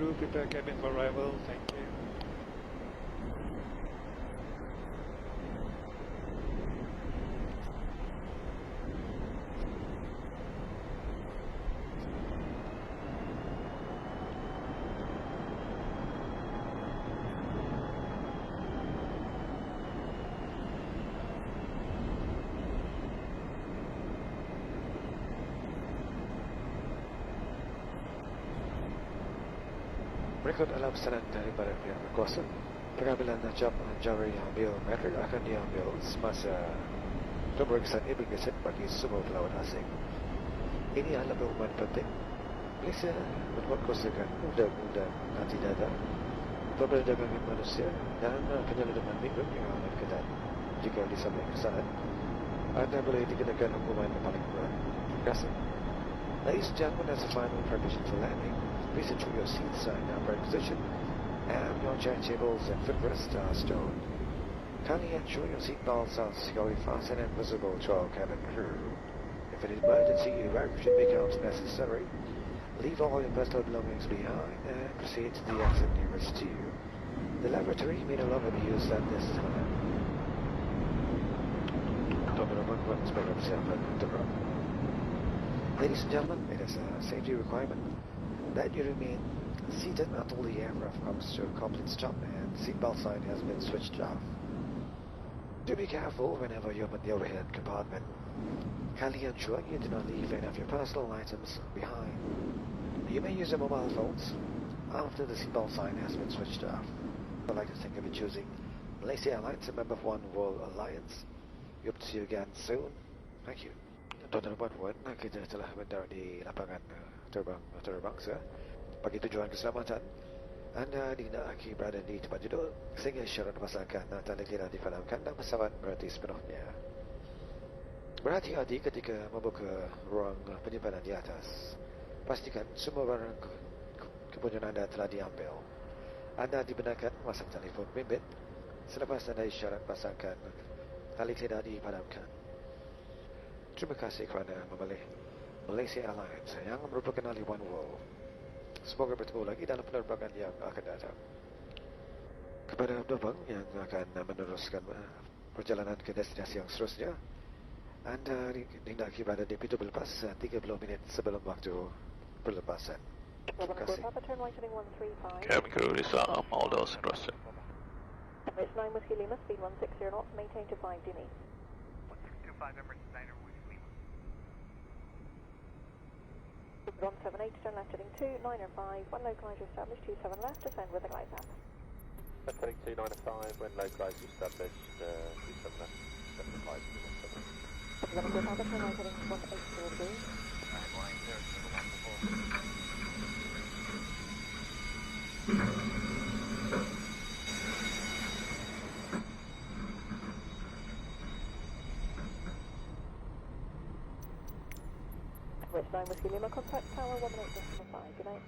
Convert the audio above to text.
crew, prepare cabin for arrival. Thank you. Berikut adalah pesanan daripada pihak berkuasa. Pengambilan jam jari ambil metrik akan diambil semasa pemeriksaan imigresen bagi semua pelawat asing. Ini adalah pengumuman penting. Malaysia memperkuasakan undang-undang anti data, perdagangan manusia dan penyelundupan migran yang amat ketat. Jika disampai kesalahan, anda boleh dikenakan hukuman yang paling berat. Terima kasih. Ladies and gentlemen, as a final preparation for landing, please ensure your seats are in upright position and your chair tables and footrests are stowed. Kindly ensure your seat belts are securely fastened and visible to our cabin crew. If an emergency evacuation becomes necessary, leave all your personal belongings behind and proceed to the exit nearest to you. The lavatory may no longer be used at this time. Ladies and gentlemen, it is a safety requirement that you remain seated until the aircraft comes to a complete stop and the seatbelt sign has been switched off. Do be careful whenever you're in the overhead compartment. Kindly ensure you do not leave any of your personal items behind. You may use your mobile phones after the seatbelt sign has been switched off. I'd like to thank you for choosing Malaysia Airlines, a member of One World Alliance. We hope to see you again soon. Thank you. Tuan-tuan dan puan-puan, kita telah mendarat di lapangan terbangsa bagi tujuan keselamatan. Anda dihendaki berada di tempat duduk sehingga syarat memasangkan tanda tidak dipadamkan dan pesawat berhenti sepenuhnya. Berhati-hati ketika membuka ruang penyimpanan di atas. Pastikan semua barang kepunyaan anda telah diambil. Anda dibenarkan memasang telefon bimbit selepas anda isyarat pasangkan tali tidak dipadamkan. Terima kasih kerana memilih Malaysia Airlines yang merupakan ahli One World. Semoga bertemu lagi dalam penerbangan yang akan datang. Kepada penumpang yang akan meneruskan perjalanan ke destinasi yang seterusnya, anda dihendaki berada di pintu berlepas 30 minit sebelum waktu perlepasan. Terima kasih. Cabin crew, Islam, all those interested. It's 9 Whiskey Lima, speed 160 knots, maintain to 5 Dini. 1625 Emirates 9 Whiskey Lima. 178, turn left heading 2, 905, when localizer established, 27 left, descend with a glide path. Left heading 2, 905, when localizer established, 27 left, descend with a glide path. Turn right heading 180 degrees. West 9 Whiskey Lima, contact tower 118.5, good night.